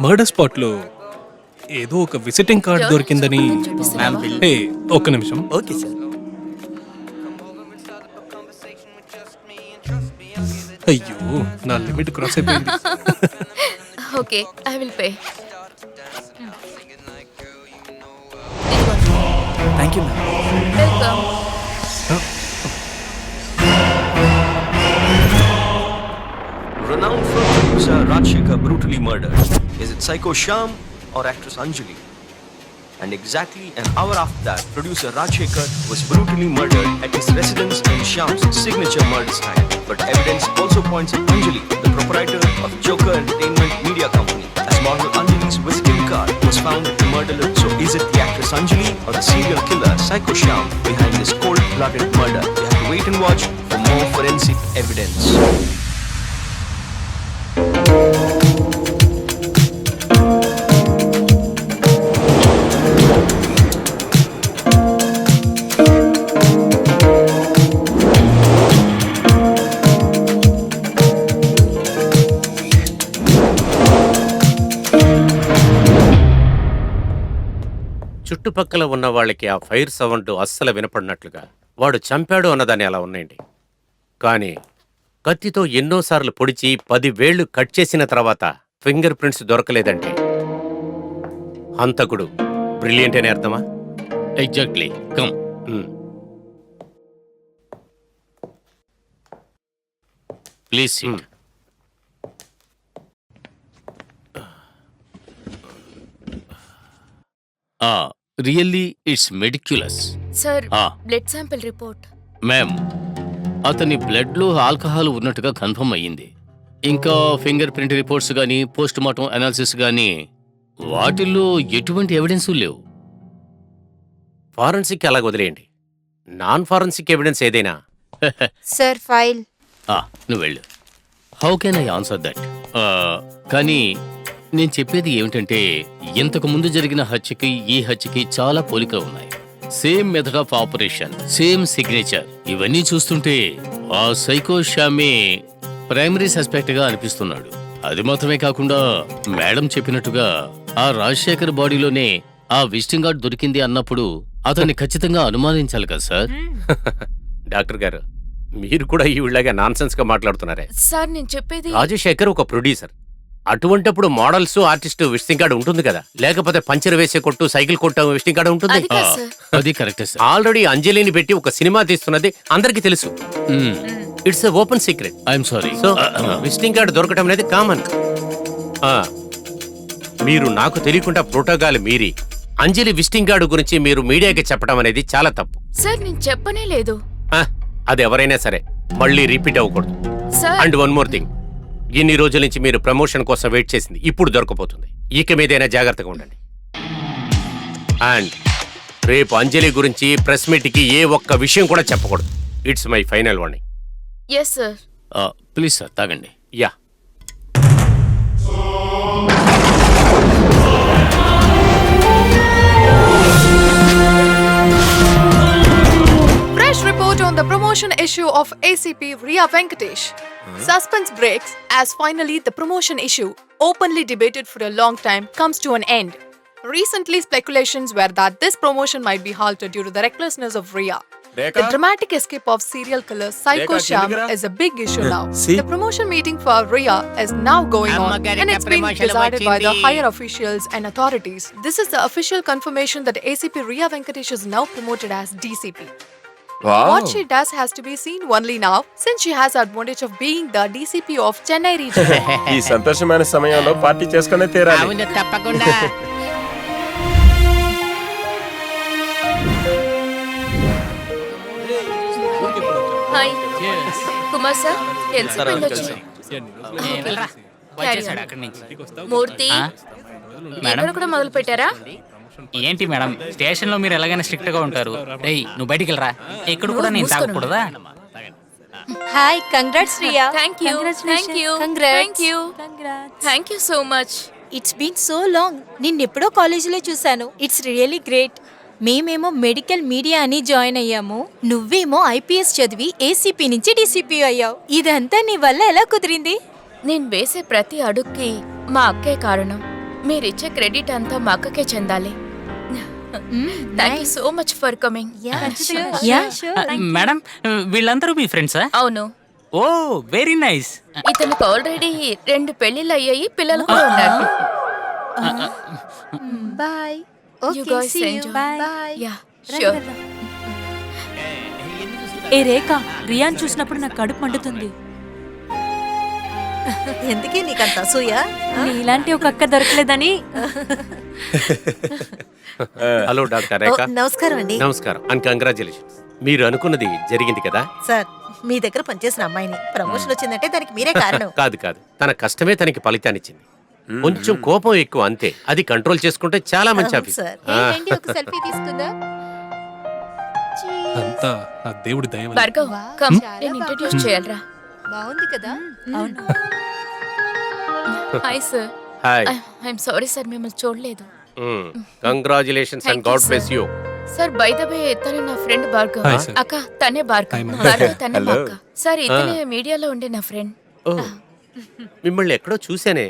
Murder spot లో ఏదో ఒక విజిటింగ్ కార్డ్ దొరికిందని. హే, ఒక్క నిమిషం. Okay sir. అయ్యో, నా లిమిట్ క్రాస్ అయిపోయింది. Okay, I will pay. Thank you ma'am. Welcome. Renowned film producer Rajshekar brutally murdered. Is it psycho Shyam or actress Anjali? And exactly an hour after that, producer Rajshekar was brutally murdered at his residence in Shyam's signature murder style. But evidence also points at Anjali, the proprietor of Joker Entertainment Media Company, as model Anjali's visiting card was found at the murder list. So is it the actress Anjali or the serial killer Psycho Shyam behind this cold-blooded murder? You have to wait and watch for more forensic evidence. చుట్టుపక్కల ఉన్న వాళ్ళకి ఆ fire sound అస్సలు వినపడినట్లుగా వాడు చంపాడు అన్నదాన్ని అలా ఉన్నాయండి. కానీ కత్తితో ఎన్నోసార్లు పొడిచి 10 వేళ్లు కట్ చేసిన తర్వాత ఫింగర్ ప్రింట్స్ దొరకలేదంటే హంతకుడు బ్రిలియంట్ అనే అర్థమా? Exactly. Come. Please sit. Really it's meticulous. Sir, blood sample report. Ma'am, అతని బ్లడ్లో ఆల్కహాల్ ఉన్నట్టుగా కన్ఫర్మ్ అయ్యింది. ఇంకా ఫింగర్ ప్రింట్ రిపోర్ట్స్ కానీ పోస్ట్ మార్టం అనాలిసిస్ కానీ వాటిల్లో ఎటువంటి ఎవిడెన్స్ లేవు. ఫారెన్సిక్ అలాగ వదిలేయండి. నాన్ ఫారెన్సిక్ ఎవిడెన్స్ ఏదైనా? Sir, file. నువ్వు వెళ్ళు. How can I answer that? కానీ నేను చెప్పేది ఏమిటంటే, ఇంతకు ముందు జరిగిన హత్యకి ఈ హత్యకి చాలా పోలికలు ఉన్నాయి. Same method of operation, same signature. ఇవన్నీ చూస్తుంటే ఆ సైకో శ్యామే ప్రైమరీ సస్పెక్ట్ గా అనిపిస్తున్నాడు. అది మాత్రమే కాకుండా మేడం చెప్పినట్టుగా ఆ రాజశేఖర్ బాడీలోనే ఆ విజిటింగ్ కార్డ్ దొరికింది అన్నప్పుడు అతన్ని ఖచ్చితంగా అనుమానించాలి కదా సార్? డాక్టర్ గారు, మీరు కూడా ఈ వీళ్ళగా నాన్సెన్స్ గా మాట్లాడుతున్నారే. సార్, నేను చెప్పేది. రాజశేఖర్ ఒక ప్రొడ్యూసర్. అటువంటప్పుడు మోడల్స్, ఆర్టిస్ట్ విజిటింగ్ కార్డు ఉంటుంది కదా, లేకపోతే పంచర్ వేసే కొట్టు, సైకిల్ కొట్టు విజిటింగ్ కార్డు ఉంటుంది. అది కరెక్టే సార్. ఆల్రెడీ అంజలిని పెట్టి ఒక సినిమా తీస్తున్నది అందరికి తెలుసు. It's open secret. I'm sorry. So visiting card దొరకడం అనేది కామన్. మీరు నాకు తెలియకుండా ప్రోటోకాల్ మీరి అంజలి విజిటింగ్ కార్డు గురించి మీరు మీడియాకి చెప్పడం అనేది చాలా తప్పు. సార్, నేను చెప్పనే లేదు. అది ఎవరైనా సరే మళ్ళీ రిపీట్ అవ్వకూడదు. అండ్ వన్ మోర్ థింగ్, ఇన్ని రోజుల నుంచి మీరు ప్రమోషన్ కోసం వెయిట్ చేసింది ఇప్పుడు దొరకపోతుంది. ఇక మీదైనా జాగ్రత్తగా ఉండండి. అండ్ రేపు అంజలి గురించి ప్రెస్ మీట్ కి ఏ ఒక్క విషయం కూడా చెప్పకూడదు. It's my final warning. Yes sir. Please sir, తాగండి. Yeah. Fresh report on the promotion issue of ACP Riya Venkatesh. Suspense breaks as finally the promotion issue, openly debated for a long time, comes to an end. Recently, speculations were that this promotion might be halted due to the recklessness of Riya. The dramatic escape of serial killer Psycho Shyam is a big issue now. The promotion meeting for Riya is now going on and it's being decided by the higher officials and authorities. This is the official confirmation that ACP Riya Venkatesh is now promoted as DCP. Wow. What she does has to be seen only now, since she has the advantage of being the DCP of Chennai region. ఈ సంతోషమైన సమయంలో party చేసుకునే తీరాలి. అవును, తప్పకుండా. Hi Kumar sir, తెలిసిపోయింది. మూర్తి, ఇక్కడ కూడా మొదలు పెట్టారా? ఏంటి మేడం, స్టేషన్ లో మీరు ఎలాగైనా స్ట్రిక్ట్ గా ఉంటారు. నువ్వు బయటికి వెళ్ళరా, ఇక్కడ కూడా నేను తాగకూడదా? Hi, congrats Riya. Thank you, thank you, thank you, thank you so much. It's been so long. నిన్నెప్పుడో కాలేజీలో చూశాను. It's really great. మేమేమో మెడికల్ మీడియా అని జాయిన్ అయ్యాము, నువ్వేమో ఐపీఎస్ చదివి ఏసీపీ నుంచి డీసీపీ అయ్యావు. ఇదంతా నీ వల్ల ఎలా కుదిరింది? నేను వేసే ప్రతి అడుగుకి మా అక్కే కారణం. మీరిచ్చే క్రెడిట్ అంతా మా అక్కకే చెందాలి. Thank you so much for coming. Madam వీళ్ళందరూ మీ ఫ్రెండ్సా? అవును, ఓ వెరీ నైస్. ఇతనికి ఆల్రెడీ 2 పెళ్లిళ్ళు అయ్యాయి, పిల్లలు కూడా ఉన్నారు. Bye. You guys enjoy. Yeah, sure. ఏ రేఖ, రియాన్ చూసినప్పుడు నాకు కడుపు మండుతుంది. ఎందుకే నీకంత అసూయ? నీలాంటి ఒక అక్క దొరకలేదని. హలో డాక్టర్ రేఖ. నమస్కారం అండి. నమస్కారం అండ్ కంగ్రాచులేషన్స్. మీరు అనుకున్నది జరిగింది కదా? సార్, మీ దగ్గర పనిచేసిన అమ్మాయిని ప్రమోషన్ వచ్చిందంటే దానికి మీరే కారణం. కాదు తన కష్టమే తనకి ఫలితాన్నిచ్చింది. కొంచెం కోపం ఎక్కువ అంతే. అది కంట్రోల్ చేసుకుంటే చాలా మంచి ఆఫీస్. ఒక సెల్ఫీ తీసుకుందా? అంతా ఆ దేవుడి దయ వల్ల. భార్గవ్, కమ్, నేను ఇంట్రడ్యూస్ చేయాలరా. బాగుంది కదా? అవును. Hi sir. Hi. I'm sorry sir, మిమ్మల్ని చూడలేదు. Congratulations and God bless you. Sir, by the way తనే నా ఫ్రెండ్ భార్గవ్. Hi, sir. అక్క తనే భార్గవ్. Hi, ma'am. భార్గవ్ తనే మా Hello. అక్క. సార్, ఇతనే మీడియాలో ఉండే నా ఫ్రెండ్. ఓ మిమ్మల్ని ఎక్కడో చూసానే.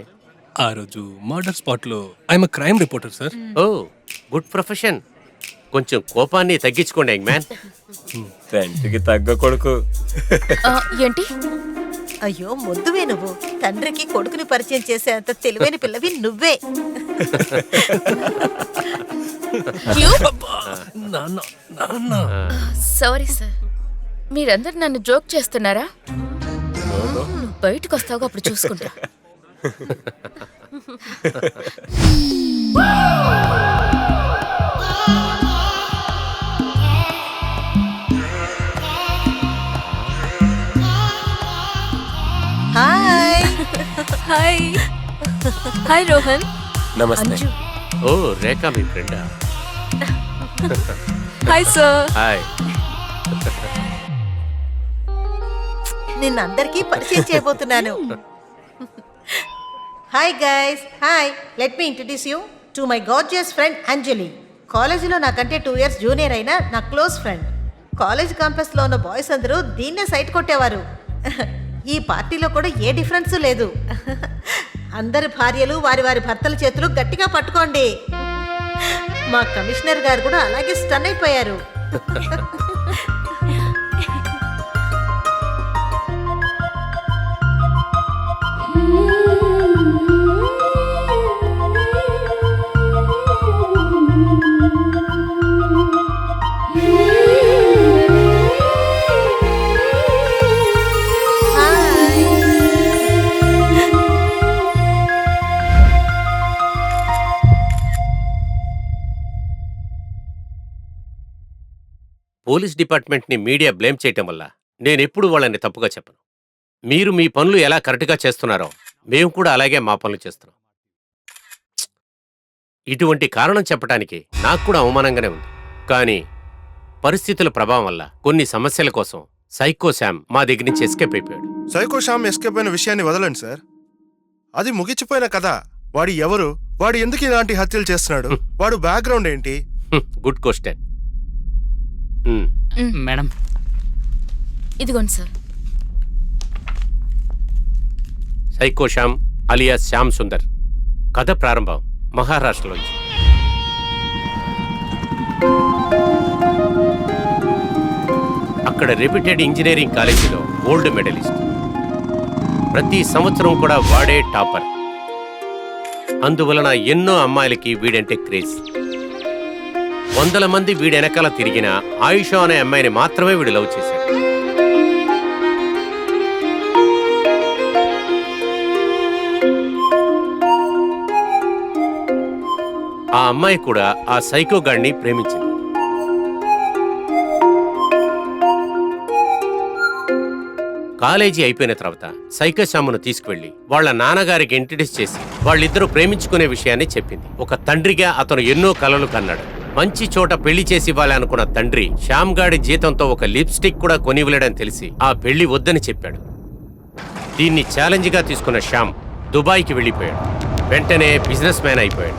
ఆ రోజు మర్డర్ స్పాట్ లో I'm crime reporter sir. Oh good profession. కొంచెం కోపాన్ని తగ్గించుకోండి యంగ్ మ్యాన్. తండ్రికి తగ్గ కొడుకు. ఏంటి? అయ్యో, మొద్దువే నువ్వు. తండ్రికి కొడుకుని పరిచయం చేసే అంత తెలివైన పిల్లవి నువ్వే. సారీ సార్, మీరందరు నన్ను జోక్ చేస్తున్నారా? నువ్వు బయటకు వస్తావు, అప్పుడు చూసుకుంటా. హాయ్. హాయ్. హాయ్ రోహన్. నమస్తే. ఓ రేఖ మీ ఫ్రెండా? Hi sir. హాయ్. నిన్నందరికీ పరిచయం చేయబోతున్నాను. Hi guys. Hi, let me introduce you to my gorgeous friend Anjali. కాలేజీలో నాకంటే 2 years జూనియర్ అయిన నా క్లోజ్ ఫ్రెండ్. కాలేజ్ క్యాంపస్లో ఉన్న బాయ్స్ అందరూ దీన్నే సైట్ కొట్టేవారు. ఈ పార్టీలో కూడా ఏ డిఫరెన్స్ లేదు. అందరి భార్యలు వారి వారి భర్తల చేతులు గట్టిగా పట్టుకోండి. మా కమిషనర్ గారు కూడా అలాగే స్టన్ అయిపోయారు. పోలీస్ డిపార్ట్మెంట్ని మీడియా బ్లేమ్ చేయటం వల్ల నేనెప్పుడు వాళ్ళని తప్పుగా చెప్పను. మీరు మీ పనులు ఎలా కరెక్ట్గా చేస్తున్నారో మేము కూడా అలాగే మా పనులు చేస్తున్నాం. ఇటువంటి కారణం చెప్పడానికి నాకు కూడా అవమానంగానే ఉంది. కానీ పరిస్థితుల ప్రభావం వల్ల కొన్ని సమస్యల కోసం సైకో శామ్ మా దగ్గర నుంచి ఎస్కేప్ అయిపోయాడు. సైకో శ్యామ్ ఎస్కేప్ అయిన విషయాన్ని వదలండి సార్. అది ముగిచిపోయిన కథ. వాడు ఎవరు? వాడు ఎందుకు ఇలాంటి హత్యలు చేస్తున్నాడు? వాడు బ్యాక్గ్రౌండ్ ఏంటి? Good question. మేడం, ఇదిగోండి sir. Psycho Shyam alias Shyam Sundar. కథ ప్రారంభం మహారాష్ట్రలోంచి. అక్కడ రెప్యూటెడ్ ఇంజనీరింగ్ కాలేజీలో గోల్డ్ మెడలిస్ట్. ప్రతి సంవత్సరం కూడా వాడే టాపర్. అందువలన ఎన్నో అమ్మాయిలకి వీడంటే క్రేజ్. 100 మంది వీడి వెనకాల తిరిగిన ఆయుషా అనే అమ్మాయిని మాత్రమే వీడు లవ్ చేశాడు. ఆ అమ్మాయి కూడా ఆ సైకో గాడిని ప్రేమించింది. కాలేజీ అయిపోయిన తర్వాత సైకో శ్యామును తీసుకువెళ్లి వాళ్ళ నాన్నగారికి ఇంట్రడ్యూస్ చేసి వాళ్ళిద్దరూ ప్రేమించుకునే విషయాన్ని చెప్పింది. ఒక తండ్రిగా అతను ఎన్నో కలలు కన్నాడు. మంచి చోట పెళ్లి చేసి ఇవ్వాలనుకున్న తండ్రి శ్యామ్ గాడి జీతంతో ఒక లిప్స్టిక్ కూడా కొనివ్వలేడని తెలిసి ఆ పెళ్లి వద్దని చెప్పాడు. దీన్ని ఛాలెంజ్గా తీసుకున్న శ్యామ్ దుబాయ్కి వెళ్ళిపోయాడు. వెంటనే బిజినెస్ మ్యాన్ అయిపోయాడు.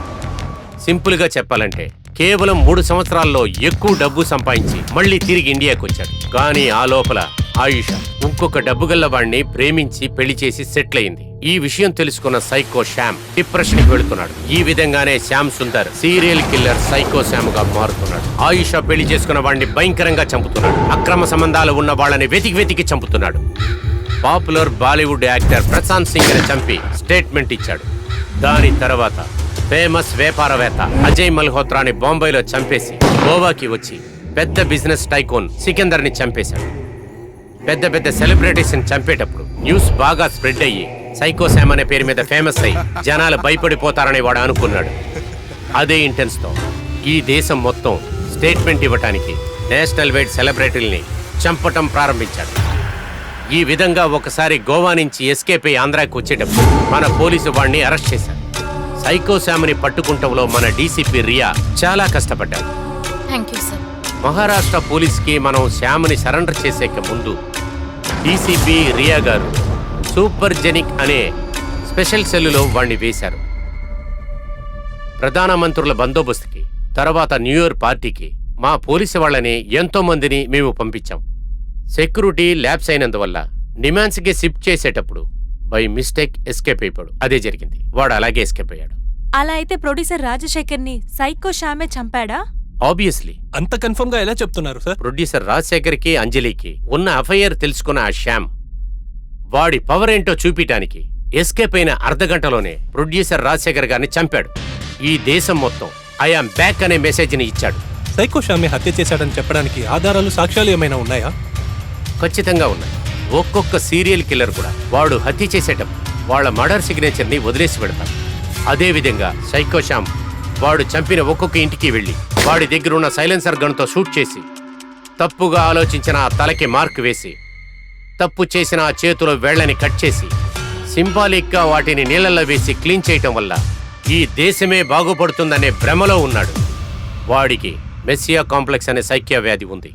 సింపుల్గా చెప్పాలంటే కేవలం 3 సంవత్సరాల్లో ఎక్కువ డబ్బు సంపాదించి మళ్ళీ తిరిగి ఇండియాకి వచ్చాడు. కానీ ఆ లోపల ఆయుష ఇంకొక డబ్బుగల్ల వాడిని ప్రేమించి పెళ్లి చేసి సెటిల్ అయింది. ఈ విషయం తెలుసుకున్న సైకో శ్యామ్ డిప్రెషన్ కి వెళుతున్నాడు. ఈ విధంగానే Shyam Sundar serial killer psycho Shyam గా మారుతున్నాడు. ఆయుష పెళ్లి చేసుకున్న వాడిని భయంకరంగా చంపుతున్నాడు. అక్రమ సంబంధాలు ఉన్న వాళ్ళని వెతికి చంపుతున్నాడు. పాపులర్ బాలీవుడ్ యాక్టర్ ప్రశాంత్ సింగ్ ని చంపి స్టేట్మెంట్ ఇచ్చాడు. దాని తర్వాత ఫేమస్ వ్యాపారవేత్త అజయ్ మల్హోత్రాని బాంబేలో చంపేసి గోవాకి వచ్చి పెద్ద బిజినెస్ టైకోన్ సికిందర్ ని చంపేశాడు. పెద్ద సెలబ్రిటీస్ ని చంపేటప్పుడు న్యూస్ బాగా స్ప్రెడ్ అయ్యి సైకో శామ్ అనే పేరు మీద ఫేమస్ అయ్యి జనాలు భయపడిపోతారని వాడు అనుకున్నాడు. అదే ఇంటెన్స్ తో ఈ దేశం మొత్తం స్టేట్మెంట్ ఇవ్వటానికి నేషనల్ వైడ్ సెలబ్రిటీల్ని చంపటం ప్రారంభించాడు. ఈ విధంగా ఒకసారి గోవా నుంచి ఎస్కేప్ అయ్యి ఆంధ్రాకి వచ్చేటప్పుడు మన పోలీసు వాడిని అరెస్ట్ చేశారు. సైకో శామ్ని పట్టుకుంటంలో మన డీసీపీ రియా చాలా కష్టపడ్డారు. Thank you sir. మహారాష్ట్ర పోలీస్కి మనం శ్యామ్ని సరెండర్ చేసేక ముందు డీసీపీ రియా గారు సూపర్ జెనిక్ అనే స్పెషల్ సెల్లులో వాణ్ణి వేశారు. ప్రధానమంత్రుల బందోబస్తుకి తర్వాత న్యూ ఇయర్ పార్టీకి మా పోలీసు వాళ్ళని ఎంతో మందిని మేము పంపించాం. సెక్యూరిటీ ల్యాబ్స్ అయినందువల్ల నిమాన్స్కి షిఫ్ట్ చేసేటప్పుడు బై మిస్టేక్ ఎస్కేప్ అయిపోయాడు. అదే జరిగింది. వాడు అలాగే ఎస్కేప్ అయ్యాడు. అలా అయితే ప్రొడ్యూసర్ రాజశేఖర్ ని సైకో శ్యామే చంపాడా? ఆబ్వియస్లీ. అంత కన్ఫర్మ్ గా ఎలా చెప్తున్నారు సార్? ప్రొడ్యూసర్ రాజశేఖర్కి అంజలికి ఉన్న అఫైర్ తెలుసుకున్న ఆ శ్యామ్ వాడి పవర్ ఏంటో చూపించడానికి ఎస్కేప్ అయిన అర్ధగంటలోనే ప్రొడ్యూసర్ రాజశేఖర్ గారిని చంపాడు. ఈ దేశం మొత్తం ఐఆమ్ బ్యాక్ అనే మెసేజ్ ని ఇచ్చాడు. సైకో శ్యామ్ని హత్య చేశాడని చెప్పడానికి ఆధారాలు, సాక్ష్యాలు ఏమైనా ఉన్నాయా? ఖచ్చితంగా ఉన్నాయి. ఒక్కొక్క సీరియల్ కిల్లర్ కూడా వాడు హత్య చేసేటప్పుడు వాళ్ళ మర్డర్ సిగ్నేచర్ ని వదిలేసి పెడతారు. అదేవిధంగా సైకో శ్యామ్ వాడు చంపిన ఒక్కొక్క ఇంటికి వెళ్లి వాడి దగ్గర ఉన్న సైలెన్సర్ గన్తో షూట్ చేసి తప్పుగా ఆలోచించిన ఆ తలకి మార్క్ వేసి తప్పు చేసిన ఆ చేతిలో వేళ్లని కట్ చేసి సింబాలిక్ గా వాటిని నీళ్లలో వేసి క్లీన్ చేయటం వల్ల ఈ దేశమే బాగుపడుతుందనే భ్రమలో ఉన్నాడు. వాడికి మెస్సియా కాంప్లెక్స్ అనే సైక్య వ్యాధి ఉంది.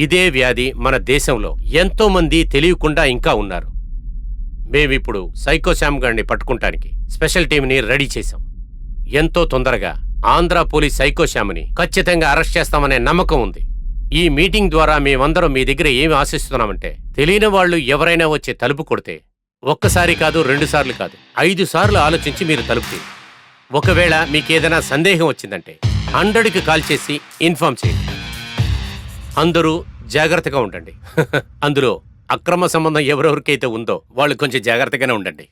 ఇదే వ్యాధి మన దేశంలో ఎంతో మంది తెలియకుండా ఇంకా ఉన్నారు. మేమిప్పుడు సైకో శ్యామ్ గారిని పట్టుకుంటానికి స్పెషల్ టీంని రెడీ చేశాం. ఎంతో తొందరగా ఆంధ్ర పోలీస్ సైకో శ్యామ్ని ఖచ్చితంగా అరెస్ట్ చేస్తామనే నమ్మకం ఉంది. ఈ మీటింగ్ ద్వారా మేమందరం మీ దగ్గర ఏమి ఆశిస్తున్నామంటే తెలియని వాళ్ళు ఎవరైనా వచ్చి తలుపు కొడితే ఒక్కసారి కాదు, 2 సార్లు కాదు, 5 సార్లు ఆలోచించి మీరు తలుపు తీయండి. ఒకవేళ మీకేదైనా సందేహం వచ్చిందంటే 100కి కాల్ చేసి ఇన్ఫార్మ్ చేయండి. అందరూ జాగ్రత్తగా ఉండండి. అందులో అక్రమ సంబంధం ఎవరెవరికైతే ఉందో వాళ్ళు కొంచెం జాగ్రత్తగానే ఉండండి.